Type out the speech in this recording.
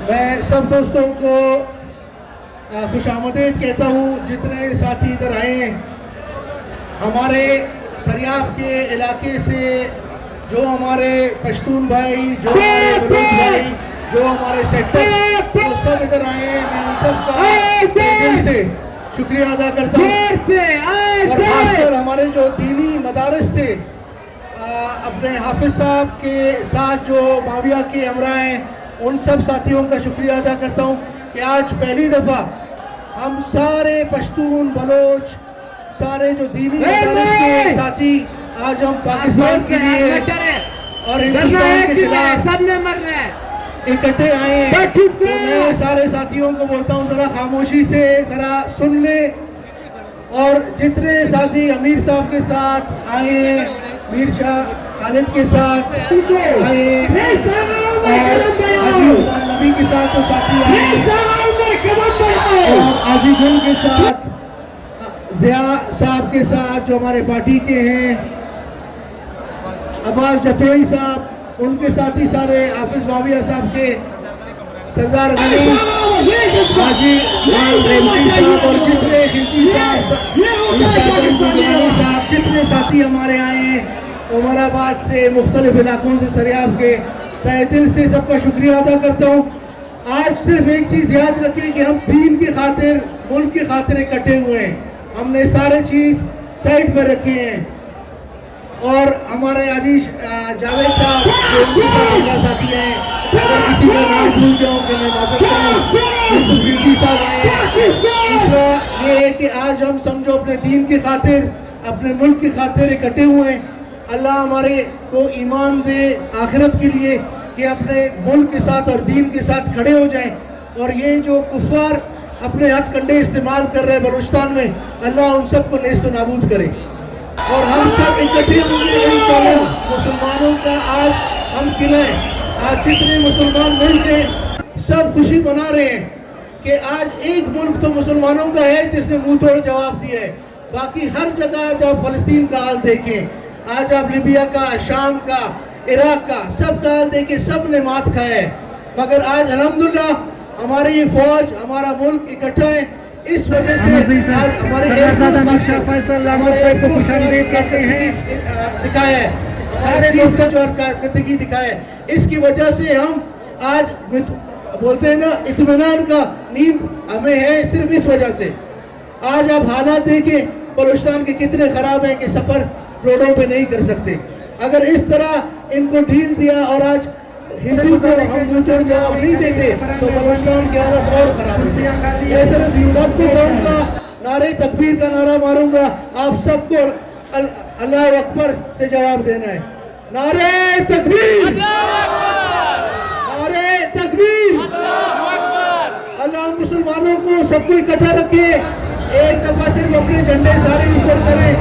मैं सब दोस्तों को खुशामदीद कहता हूँ जितने साथी इधर आए हैं। हमारे सरियाब के इलाके से जो हमारे पश्तून भाई, जो हमारे बलूच भाई, जो हमारे सेक्टर, वो सब इधर आए हैं। मैं उन सब का दिल से शुक्रिया अदा करता हूँ। और खासकर हमारे जो दीनी मदारस से अपने हाफिज साहब के साथ जो माविया के हमरा हैं, उन सब साथियों का शुक्रिया अदा करता हूँ कि आज पहली दफ़ा हम सारे पश्तून, बलोच, सारे जो दीनी मदारस के साथी आज हम पाकिस्तान के लिए और हिंदुस्तान के खिलाफ इकट्ठे आए हैं। तो मैं सारे साथियों को बोलता हूँ जरा खामोशी से जरा सुन ले। और जितने साथी अमीर साहब के साथ आए हैं, मीर शाह खालिद के साथ आए और नबी के साथ तो साथी आए और आजी गुल के साथ, जिया साहब के साथ जो हमारे पार्टी के हैं, अब्बास जतोई साहब, उनके साथी सारे हाफिज माविया साहब के, सरदार गनी, हाजी रेवती साहब और जितने खिलची साहब, जितने साथी हमारे आए हैं उमराबाद से, मुख्तलिफ इलाकों से, सरियाब के, तहे दिल से सबका शुक्रिया अदा करता हूँ। आज सिर्फ एक चीज़ याद रखें कि हम दीन की खातिर, मुल्क की खातिर इकट्ठे हुए हैं। हमने सारे चीज़ साइड पर रखे हैं। और हमारे अजीज जावेद साहब जो साथी हैं, अगर किसी का नाम भूल जाऊँ कि मैं माफ़ी चाहूँ, यूसुफ खिलची साहब आए हैं। दूसरा ये है कि आज हम समझो अपने दीन की खातिर, अपने मुल्क की खातिर इकट्ठे हुए हैं। अल्लाह हमारे को ईमान दे आखिरत के लिए कि अपने मुल्क के साथ और दीन के साथ खड़े हो जाएं। और ये जो कुफ्फार अपने हथकंडे इस्तेमाल कर रहे हैं बलूचिस्तान में, अल्लाह उन सबको नेस्त नाबूद करे। और हम सब इकट्ठे होंगे इंशाअल्लाह। मुसलमानों का आज हम खिलाएं। आज जितने मुसलमान मुल्क हैं सब खुशी मना रहे हैं कि आज एक मुल्क तो मुसलमानों का है जिसने मुंह तोड़ जवाब दिया है। बाकी हर जगह आज आप फलस्तीन का हाल देखें, आज आप लीबिया का, शाम का, इराक का, सब का हाल देखें, सब ने मात खाया है। मगर आज अल्हम्दुलिल्लाह हमारी ये फौज, हमारा मुल्क इकट्ठा है। इस वजह से आज हमारे दिखाया है, हमारे चीफ का जो कारकर्दगी दिखाया है, इसकी वजह से हम आज बोलते हैं ना इत्मीनान का नींद हमें है सिर्फ इस वजह से। आज आप हालात देखें बलूचिस्तान के कितने खराब हैं कि सफर रोडों पे नहीं कर सकते। अगर इस तरह इनको ढील दिया और आज हिंदू को हम मुंहतोड़ जवाब नहीं देते तो बलूचिस्तान की हालत और खराब होगी। मैं सिर्फ सबको कहूँगा, नारे तकबीर का नारा मारूंगा, आप सबको अल्लाह अकबर से जवाब देना है। नारे तकबीर, नारे तकबीर। अल्लाह मुसलमानों को सबको इकट्ठा रखे, एक दफा सिर्फ अपने झंडे सारे ऊपर करें।